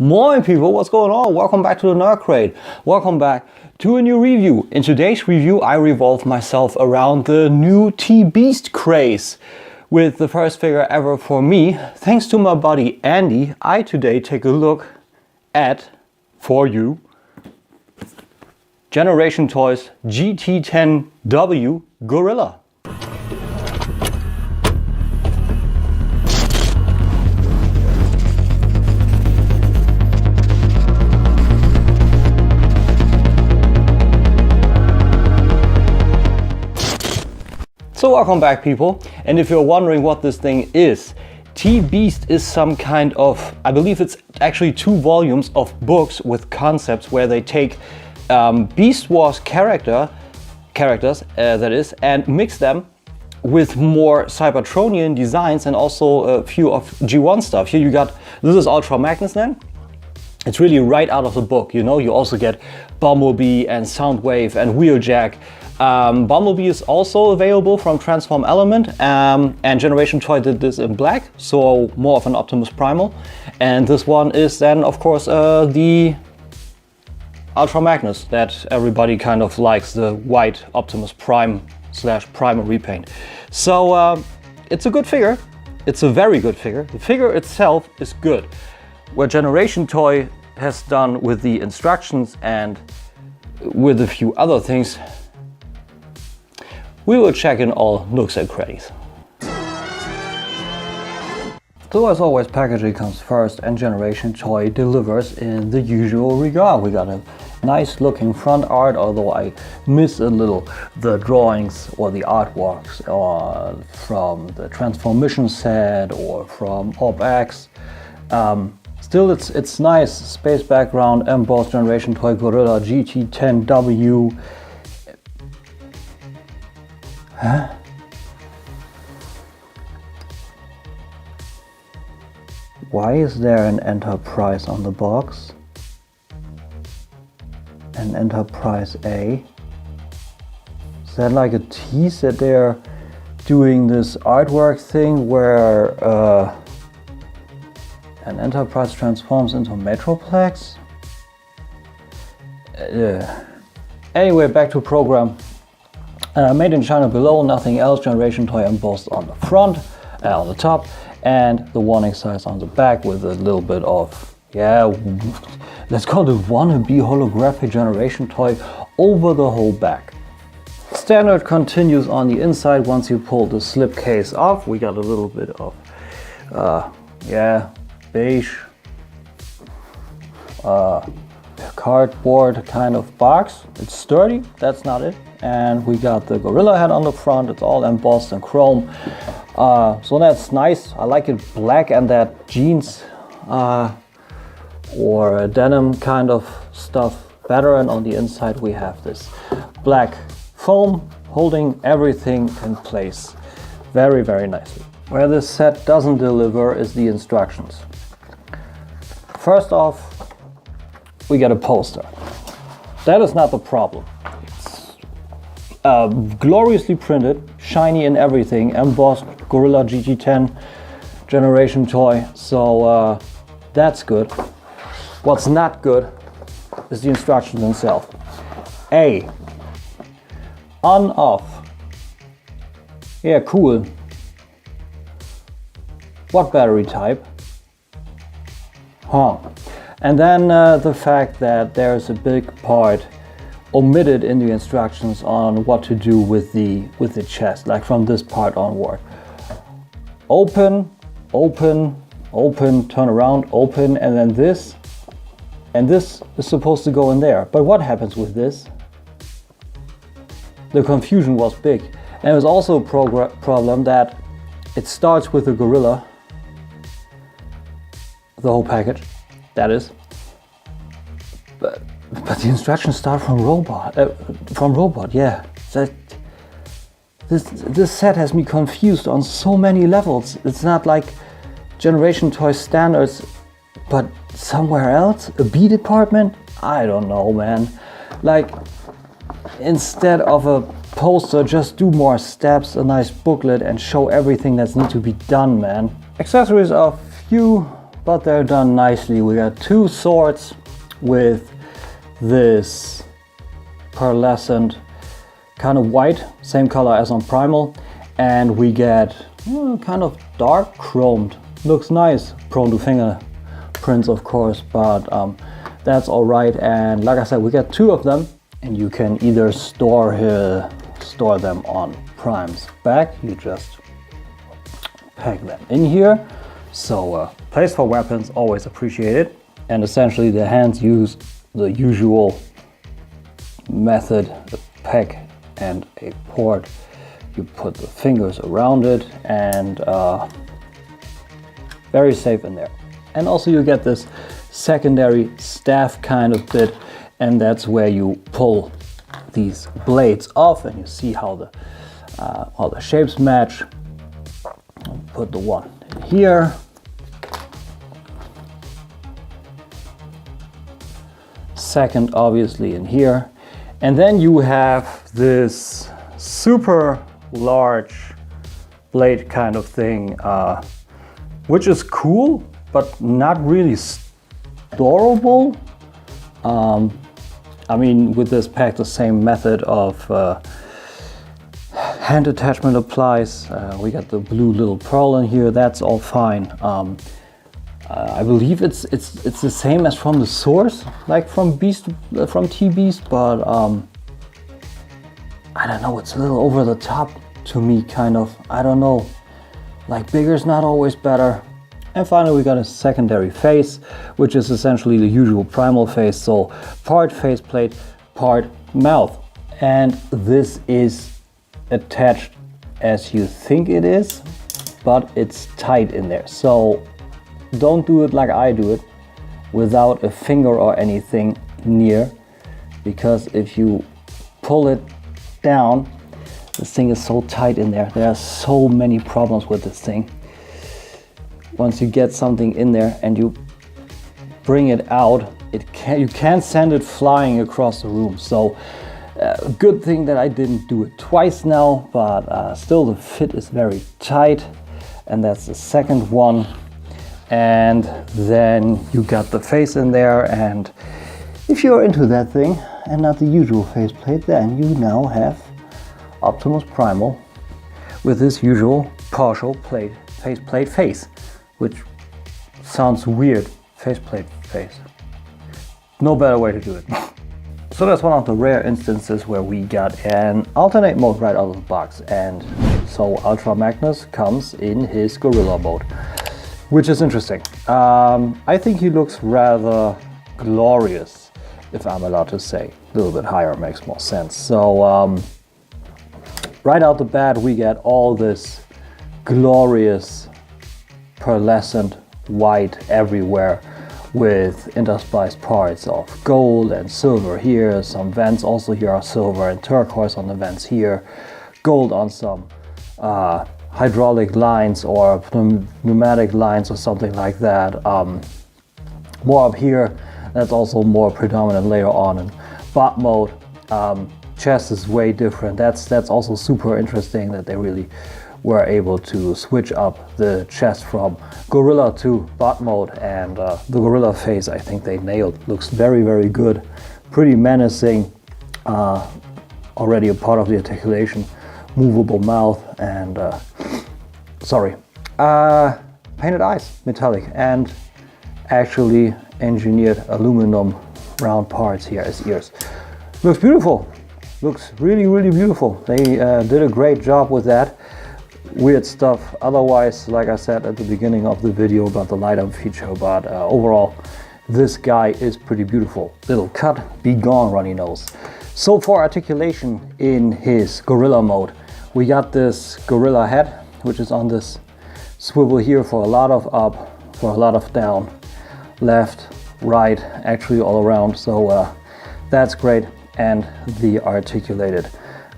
Moin people, what's going on? Welcome back to the Nerd Crate. Welcome back to a new review. In today's review I revolve myself around the new T-Beast craze. With the first figure ever for me, thanks to my buddy Andy, I today take a look at, for you, Generation Toys GT10W Gorilla. So welcome back people, and if you're wondering what this thing is, T-Beast is some kind of, I believe it's actually 2 volumes of books with concepts where they take Beast Wars characters, that is, and mix them with more Cybertronian designs and also a few of G1 stuff. Here you got, this is Ultra Magnus then. It's really right out of the book, you know. You also get Bumblebee and Soundwave and Wheeljack. Bumblebee is also available from Transform Element, and Generation Toy did this in black, so more of an Optimus Primal. And this one is then, of course, the Ultra Magnus that everybody kind of likes, the white Optimus Prime / Primal repaint. So it's a good figure. It's a very good figure. The figure itself is good. What Generation Toy has done with the instructions and with a few other things, we will check in all nooks and crannies. So as always, packaging comes first and Generation Toy delivers in the usual regard. We got a nice looking front art, although I miss a little the drawings or the artworks from the Transformation set or from OpX. Still, it's nice. Space background, embossed Generation Toy Gorilla GT10W. Huh? Why is there an Enterprise on the box? An Enterprise A? Is that like a tease that they're doing this artwork thing where an Enterprise transforms into Metroplex? Anyway, back to Program. Made in China below, nothing else. Generation Toy embossed on the front, on the top, and the warning signs on the back with a little bit of, yeah, let's call it wannabe holographic Generation Toy over the whole back. Standard continues on the inside. Once you pull the slip case off, we got a little bit of, yeah, beige cardboard kind of box. It's sturdy, that's not it. And we got the gorilla head on the front. It's all embossed in chrome, so that's nice. I like it black and that jeans or denim kind of stuff better. And on the inside we have this black foam holding everything in place very, very nicely. Where this set doesn't deliver is the instructions. First off, we get a poster. That is not the problem. Gloriously printed, shiny and everything, embossed Gorilla GT10 Generation Toy, so that's good. What's not good is the instructions themselves. A. On, off. Yeah, cool. What battery type? Huh. And then the fact that there's a big part omitted in the instructions on what to do with the chest, like from this part onward. Open, open, open, turn around, open, and then this. And this is supposed to go in there. But what happens with this? The confusion was big. And it was also a problem that it starts with the gorilla, the whole package, that is. But the instructions start from robot, yeah. This set has me confused on so many levels. It's not like Generation Toy standards, but somewhere else? A B department? I don't know, man. Like, instead of a poster, just do more steps, a nice booklet, and show everything that's need to be done, man. Accessories are few but they're done nicely. We got two swords with this pearlescent kind of white, same color as on Primal, and we get kind of dark chromed. Looks nice, prone to fingerprints of course, but that's all right. And like I said, we get two of them, and you can either store them on Prime's back. You just pack them in here. So place for weapons, always appreciated. And essentially the hands use the usual method, a peg and a port. You put the fingers around it, and very safe in there. And also you get this secondary staff kind of bit, and that's where you pull these blades off, and you see how the shapes match. I'll put the one in here. Second obviously in here. And then you have this super large blade kind of thing, which is cool, but not really storable. I mean, with this pack, the same method of hand attachment applies. We got the blue little pearl in here. That's all fine. I believe it's the same as from the source, like from T-Beast, but I don't know. It's a little over the top to me, kind of. I don't know. Like, bigger is not always better. And finally, we got a secondary face, which is essentially the usual Primal face. So part faceplate, part mouth. And this is attached as you think it is, but it's tight in there. So don't do it like I do it, without a finger or anything near, because if you pull it down, this thing is so tight in there. There are so many problems with this thing. Once you get something in there and you bring it out, you can't send it flying across the room. So good thing that I didn't do it twice now, but still the fit is very tight. And that's the second one. And then you got the face in there, and if you're into that thing and not the usual faceplate, then you now have Optimus Primal with this usual partial faceplate face, which sounds weird. Faceplate face. No better way to do it. So that's one of the rare instances where we got an alternate mode right out of the box, and so Ultra Magnus comes in his gorilla mode, which is interesting. I think he looks rather glorious, if I'm allowed to say. A little bit higher makes more sense. So right out the bat, we get all this glorious pearlescent white everywhere, with interspliced parts of gold and silver here. Some vents also here are silver, and turquoise on the vents here. Gold on some hydraulic lines or pneumatic lines or something like that. More up here, that's also more predominant later on in bot mode. Chest is way different. That's also super interesting that they really were able to switch up the chest from gorilla to bot mode, and the gorilla face I think they nailed. Looks very, very good, pretty menacing. Already a part of the articulation, movable mouth, and painted eyes, metallic, and actually engineered aluminum round parts here as ears. Looks beautiful. Looks really, really beautiful. They did a great job with that. Weird stuff otherwise, like I said at the beginning of the video about the light up feature, but overall this guy is pretty beautiful. Little cut, be gone runny nose. So for articulation in his gorilla mode, we got this gorilla head, which is on this swivel here for a lot of up, for a lot of down, left, right, actually all around. So that's great. And the articulated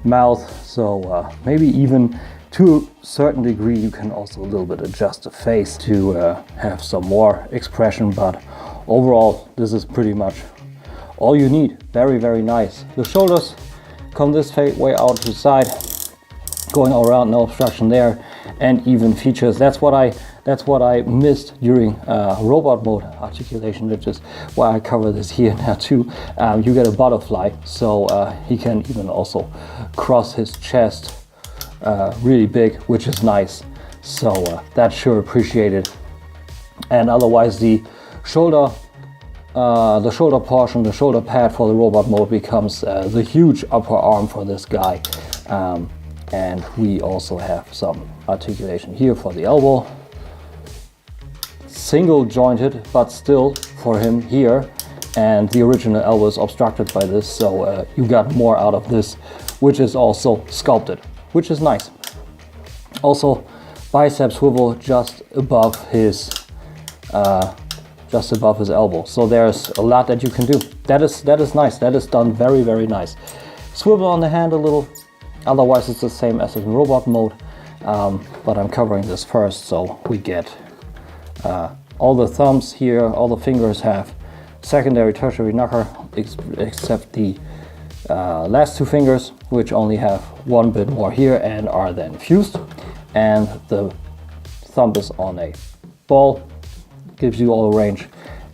mouth, so maybe even to a certain degree you can also a little bit adjust the face to have some more expression, but overall this is pretty much all you need. Very, very nice. The shoulders come this way out to the side, going all around, no obstruction there, and even features. That's what I That's what I missed during robot mode articulation, which is why I cover this here now too. You get a butterfly, so he can even also cross his chest really big, which is nice. So that's sure appreciated. And otherwise the shoulder portion, the shoulder pad for the robot mode becomes the huge upper arm for this guy. And we also have some articulation here for the elbow. Single jointed, but still for him here. And the original elbow is obstructed by this, so you got more out of this, which is also sculpted, which is nice. Also, bicep swivel just above his elbow. So there's a lot that you can do. That is nice. That is done very, very nice. Swivel on the hand a little. Otherwise, it's the same as in robot mode. But I'm covering this first, so we get all the thumbs here. All the fingers have secondary, tertiary knocker, except the last two fingers, which only have one bit more here and are then fused. And the thumb is on a ball, gives you all the range,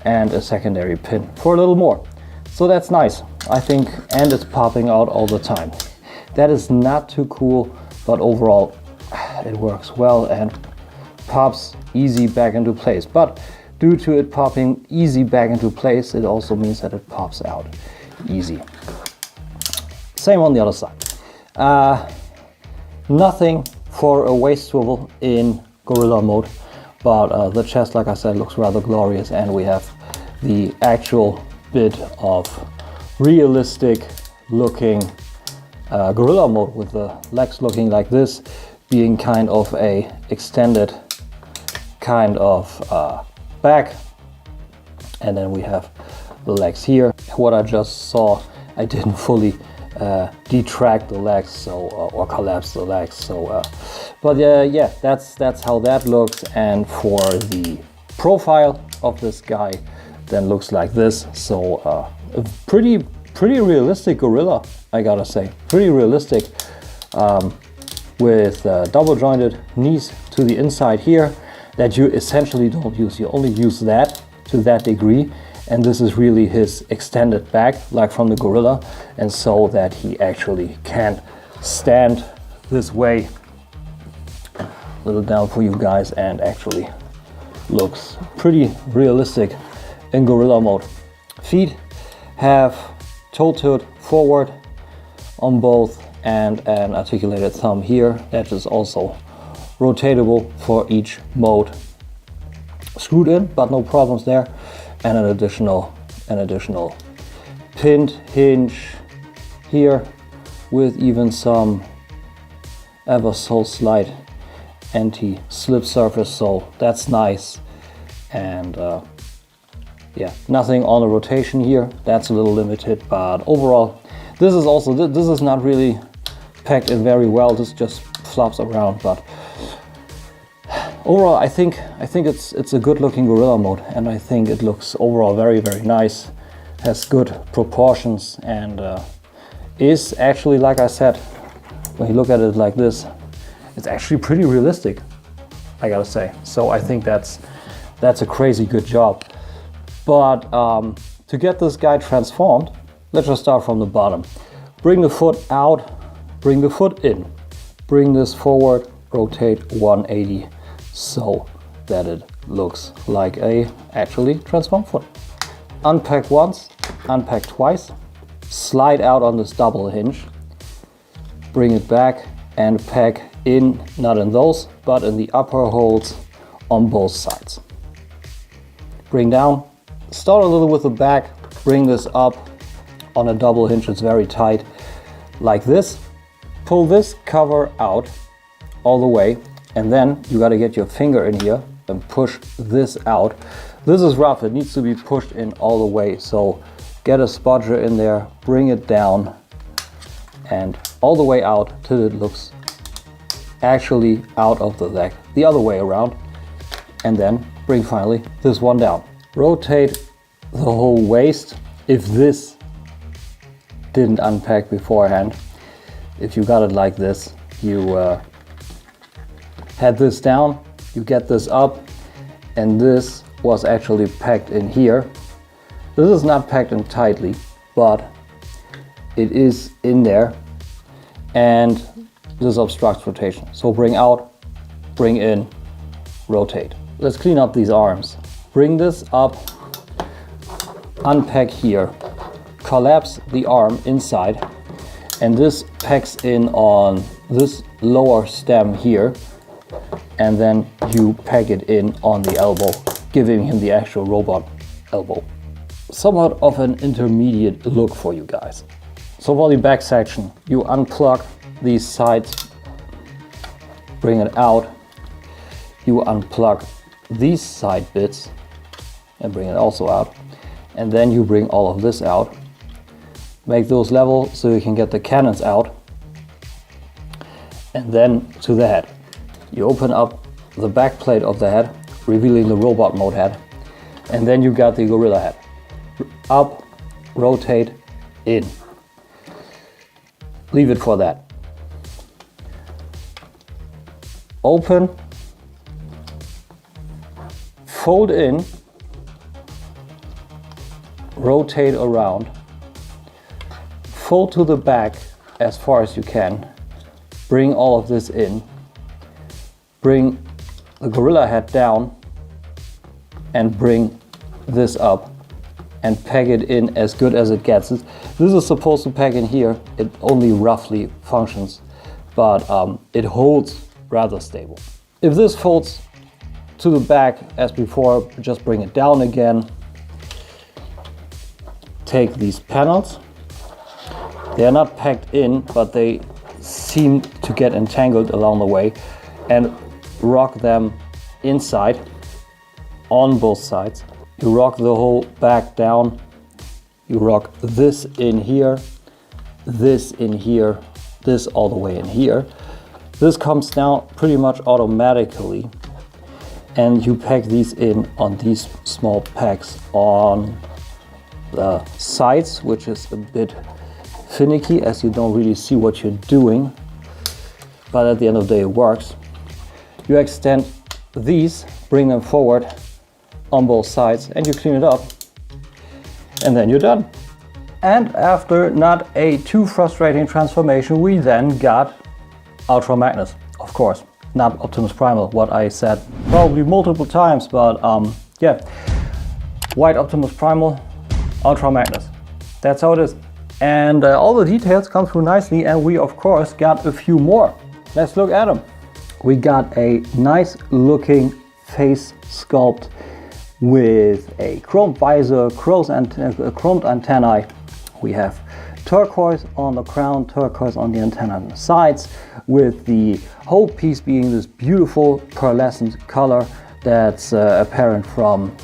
and a secondary pin for a little more. So that's nice, I think, and it's popping out all the time. That is not too cool, but overall it works well and pops easy back into place. But due to it popping easy back into place, it also means that it pops out easy. Same on the other side. Nothing for a waist swivel in gorilla mode, but the chest, like I said, looks rather glorious, and we have the actual bit of realistic looking gorilla mode with the legs looking like this, being kind of a extended kind of back, and then we have the legs here. What I just saw, I didn't fully detract the legs, so or collapse the legs, so but yeah, that's how that looks. And for the profile of this guy, then looks like this. So a pretty realistic gorilla, I gotta say, pretty realistic, with double jointed knees to the inside here that you essentially don't use. You only use that to that degree, and this is really his extended back, like from the gorilla, and so that he actually can stand this way. A little down for you guys, and actually looks pretty realistic in gorilla mode. Feet have toe tilt forward on both, and an articulated thumb here that is also rotatable for each mode. Screwed in, but no problems there. And an additional pinned hinge here with even some ever so slight anti-slip surface, so that's nice. And yeah, nothing on the rotation here, that's a little limited, but overall this is not really packed in very well. This just flops around, but overall I think it's a good looking gorilla mode, and I think it looks overall very, very nice, has good proportions, and is actually, like I said, when you look at it like this, it's actually pretty realistic, I gotta say. So I think that's a crazy good job. But to get this guy transformed, let's just start from the bottom. Bring the foot out, bring the foot in, bring this forward, rotate 180 so that it looks like a actually transformed foot. Unpack once, unpack twice, slide out on this double hinge, bring it back and pack in, not in those, but in the upper holes on both sides. Bring down, start a little with the back, bring this up on a double hinge, it's very tight, like this. Pull this cover out all the way, and then you got to get your finger in here and push this out. This is rough, it needs to be pushed in all the way, so get a spudger in there, bring it down and all the way out till it looks actually out of the leg, the other way around, and then bring finally this one down. Rotate the whole waist. If this didn't unpack beforehand, if you got it like this, you had this down, You get this up, and this was actually packed in here. This is not packed in tightly, but it is in there, and this obstructs rotation. So bring out, bring in, rotate. Let's clean up these arms. Bring this up, unpack here, collapse the arm inside, and this packs in on this lower stem here, and then you pack it in on the elbow, giving him the actual robot elbow. Somewhat of an intermediate look for you guys. So for the back section, you unplug these sides, bring it out, you unplug these side bits and bring it also out, and then you bring all of this out. Make those level so you can get the cannons out, and then to the head. You open up the back plate of the head, revealing the robot mode head, and then you got the gorilla head. Up, rotate, in. Leave it for that. Open, fold in, rotate around, fold to the back as far as you can, bring all of this in, bring the gorilla head down, and bring this up and pack it in as good as it gets. This is supposed to pack in here. It only roughly functions, but it holds rather stable. If this folds to the back as before, just bring it down again. Take these panels. They are not packed in, but they seem to get entangled along the way, and rock them inside on both sides. You rock the whole back down. You rock this in here, this in here, this all the way in here. This comes down pretty much automatically, and you pack these in on these small packs on the sides, which is a bit finicky as you don't really see what you're doing, but at the end of the day it works. You extend these, bring them forward on both sides, and you clean it up, and then you're done. And after not a too frustrating transformation, we then got Ultra Magnus, of course, not Optimus Primal, what I said probably multiple times, but yeah, white Optimus Primal, Ultra Magnus, that's how it is. And all the details come through nicely, and we of course got a few more. Let's look at them. We got a nice looking face sculpt with a chrome visor, chromed antennae. We have turquoise on the crown, turquoise on the antenna on the sides, with the whole piece being this beautiful pearlescent color that's apparent from,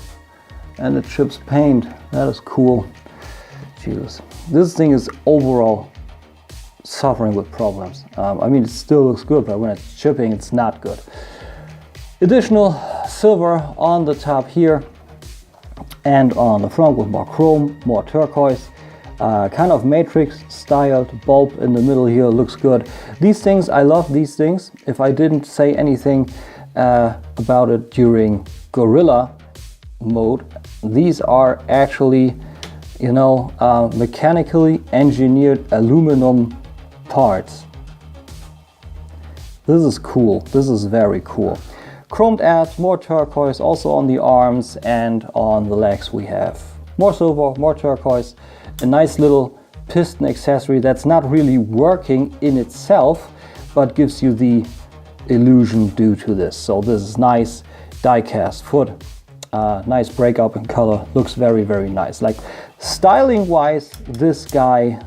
and it chips paint. That is cool. Jesus, this thing is overall suffering with problems. I mean, it still looks good, but when it's chipping, it's not good. Additional silver on the top here and on the front with more chrome, more turquoise, kind of matrix styled bulb in the middle here, looks good. These things, I love these things. If I didn't say anything about it during gorilla mode, these are actually, you know, mechanically engineered aluminum parts. This is cool. This is very cool. Chromed abs, more turquoise, also on the arms and on the legs we have more silver, more turquoise, a nice little piston accessory that's not really working in itself, but gives you the illusion due to this. So this is nice die-cast foot, nice breakup in color, looks very, very nice. Like styling wise, this guy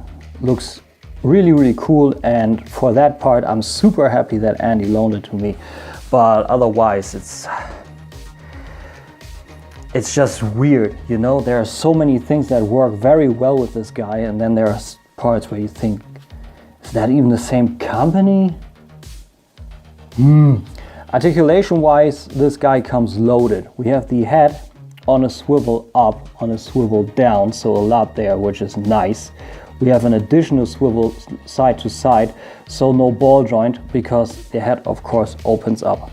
looks really, really cool, and for that part I'm super happy that Andy loaned it to me. But otherwise it's just weird, you know. There are so many things that work very well with this guy, and then there are parts where you think, is that even the same company? Articulation wise, this guy comes loaded. We have the head on a swivel up, on a swivel down, so a lot there, which is nice. We have an additional swivel side to side, so no ball joint, because the head of course opens up.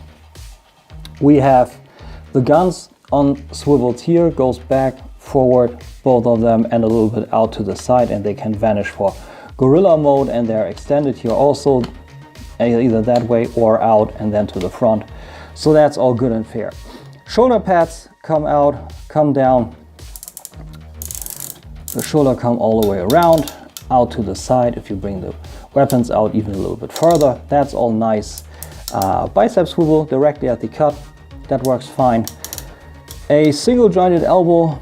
We have the guns on swivels here, goes back, forward, both of them, and a little bit out to the side, and they can vanish for gorilla mode, and they're extended here also, either that way or out and then to the front. So that's all good and fair. Shoulder pads come out, come down. The shoulder come all the way around, out to the side. If you bring the weapons out even a little bit further, that's all nice. Bicep swivel directly at the cut, that works fine. A single jointed elbow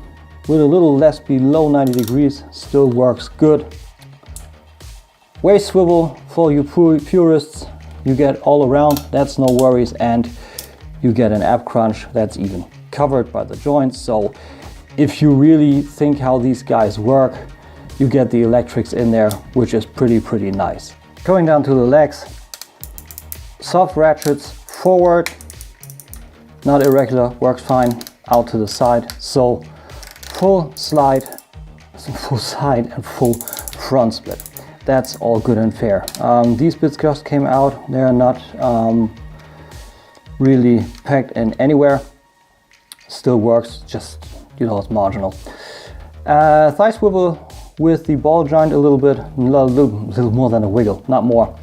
with a little less below 90 degrees still works good. Waist swivel for you purists, you get all around, that's no worries, and you get an ab crunch that's even covered by the joints. So if you really think how these guys work, you get the electrics in there, which is pretty nice. Going down to the legs, soft ratchets forward, not irregular, works fine, out to the side. So full side and full front split. That's all good and fair. These bits just came out, they're not really packed in anywhere. Still works, just, you know, it's marginal. Thigh swivel with the ball joint a little bit, a little more than a wiggle, not more.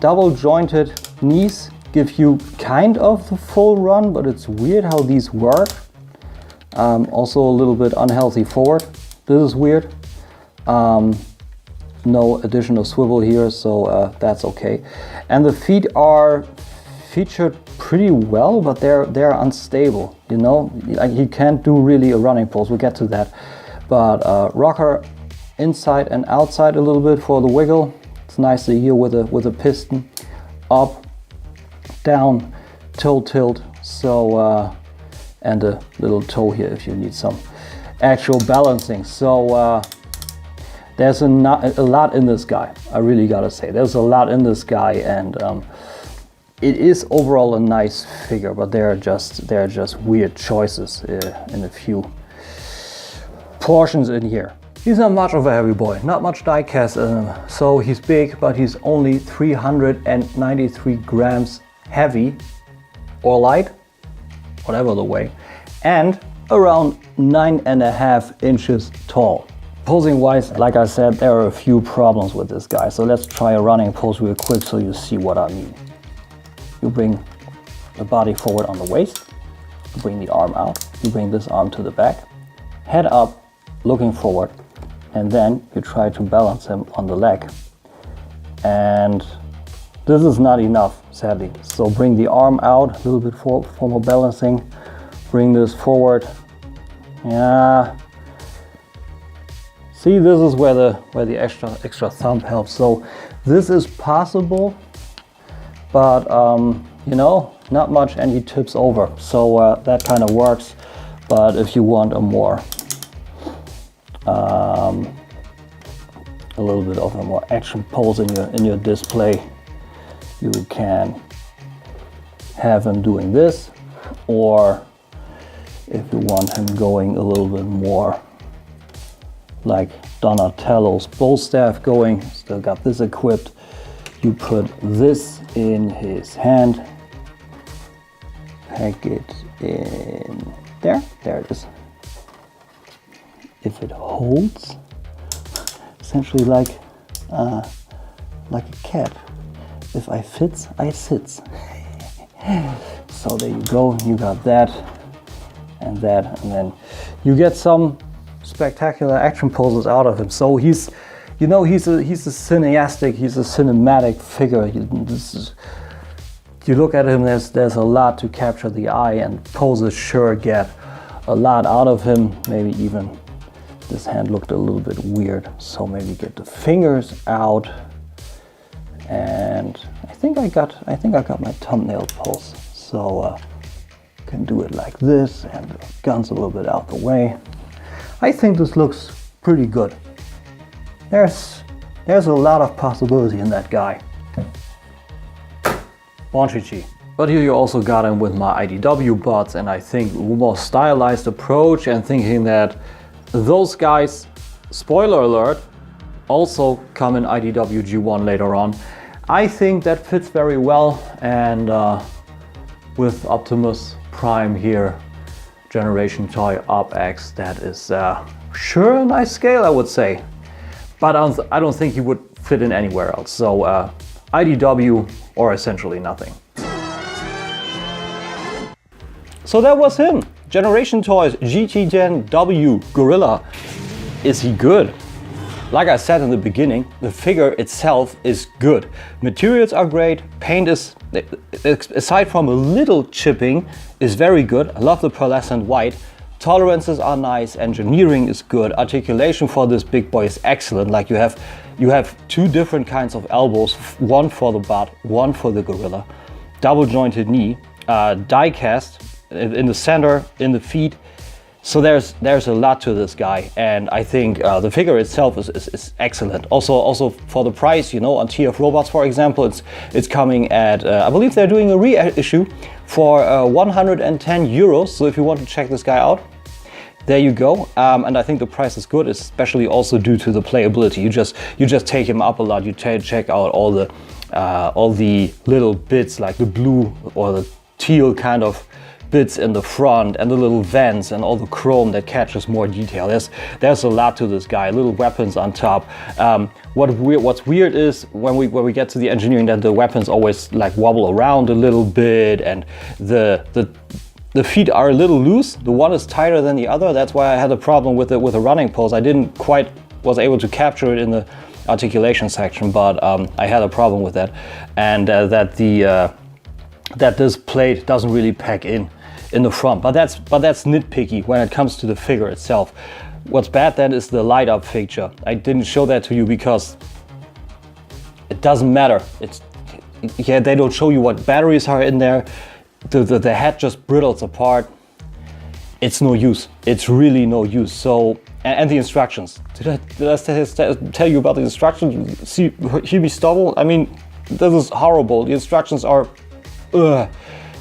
Double jointed knees give you kind of the full run, but it's weird how these work. Also a little bit unhealthy forward. This is weird. No additional swivel here, so that's okay. And the feet are featured pretty well, but they're unstable. You know, you can't do really a running pose. We'll get to that. But rocker inside and outside a little bit for the wiggle. It's nicely here with a piston, up, down, toe tilt. So and a little toe here if you need some actual balancing. So there's a lot in this guy. I really gotta say, there's a lot in this guy, and it is overall a nice figure, but there are just weird choices in a few portions in here. He's not much of a heavy boy, not much die cast in him. So he's big, but he's only 393 grams heavy or light, whatever the way, and around 9.5 inches tall. Posing wise, like I said, there are a few problems with this guy. So let's try a running pose real quick so you see what I mean. You bring the body forward on the waist, you bring the arm out, you bring this arm to the back, head up, looking forward, and then you try to balance him on the leg. And this is not enough, sadly. So bring the arm out a little bit for more balancing, bring this forward. Yeah. See, this is where the extra thumb helps. So this is possible, but you know, not much, and he tips over. So that kind of works. But if you want a more a little bit of a more action pose in your display, you can have him doing this, or if you want him going a little bit more like Donatello's bow staff going, still got this equipped, you put this in his hand, pack it in there it is. If it holds, essentially like a cat. If I fits, I sits. So there you go, you got that, and then you get some spectacular action poses out of him. So he's, you know, he's a cineastic, he's a cinematic figure. You look at him, there's a lot to capture the eye, and poses sure get a lot out of him. Maybe even this hand looked a little bit weird, so maybe get the fingers out. And I think I got my thumbnail pose. So can do it like this, and the gun's a little bit out the way. I think this looks pretty good. There's a lot of possibility in that guy. Bonchichi. But here you also got him with my IDW bots, and I think a more stylized approach, and thinking that those guys, spoiler alert, also come in IDW G1 later on. I think that fits very well, and with Optimus Prime here, generation toy Op X. That is sure a nice scale, I would say, but I don't think he would fit in anywhere else. So IDW or essentially nothing. So that was him. Generation Toys GT10W Gorilla. Is he good? Like I said in the beginning, the figure itself is good. Materials are great, paint is, aside from a little chipping, is very good. I love the pearlescent white. Tolerances are nice, engineering is good, articulation for this big boy is excellent. Like you have two different kinds of elbows, one for the butt, one for the gorilla. Double jointed knee, die cast in the center, in the feet. So there's a lot to this guy, and I think the figure itself is excellent. Also for the price, you know, on TF Robots, for example, it's coming at I believe they're doing a reissue for 110 euros. So if you want to check this guy out, there you go. And I think the price is good, especially also due to the playability. You just take him up a lot. You check out all the little bits like the blue or the teal kind of bits in the front and the little vents and all the chrome that catches more detail. There's a lot to this guy. Little weapons on top. What's weird is when we get to the engineering that the weapons always like wobble around a little bit, and the feet are a little loose. The one is tighter than the other. That's why I had a problem with the running pose. I didn't quite was able to capture it in the articulation section, but I had a problem with that, and that this plate doesn't really pack in the front, but that's nitpicky when it comes to the figure itself. What's bad then is the light up fixture. I didn't show that to you because it doesn't matter. They don't show you what batteries are in there. The head just brittles apart. It's no use. It's really no use. So and the instructions. Did I tell you about the instructions? See, hear me stumble. I mean, this is horrible. The instructions are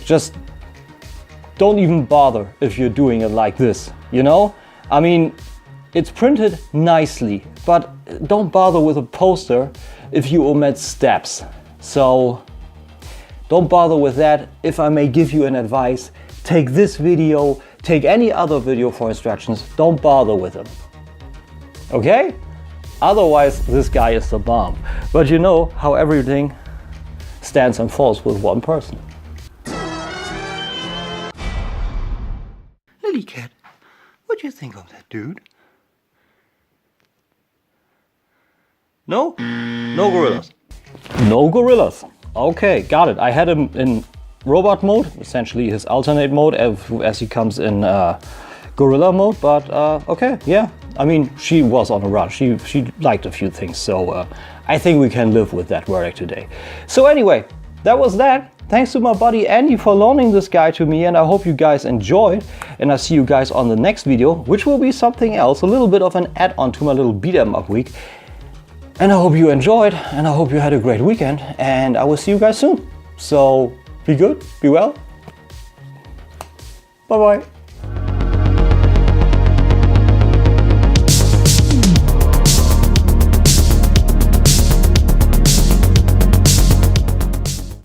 just don't even bother if you're doing it like this, you know? I mean, it's printed nicely, but don't bother with a poster if you omit steps. So don't bother with that. If I may give you an advice, take this video, take any other video for instructions, don't bother with them. Okay? Otherwise, this guy is the bomb. But you know how everything stands and falls with one person. Lily Cat, what do you think of that dude? No? No gorillas. No gorillas. Okay, got it. I had him in robot mode, essentially his alternate mode as he comes in gorilla mode, but okay, yeah. I mean, she was on a run. She liked a few things, so I think we can live with that verdict today. So anyway, that was that. Thanks to my buddy Andy for loaning this guy to me, and I hope you guys enjoyed. And I'll see you guys on the next video, which will be something else, a little bit of an add-on to my little beat 'em up week. And I hope you enjoyed, and I hope you had a great weekend, and I will see you guys soon. So be good, be well. Bye-bye.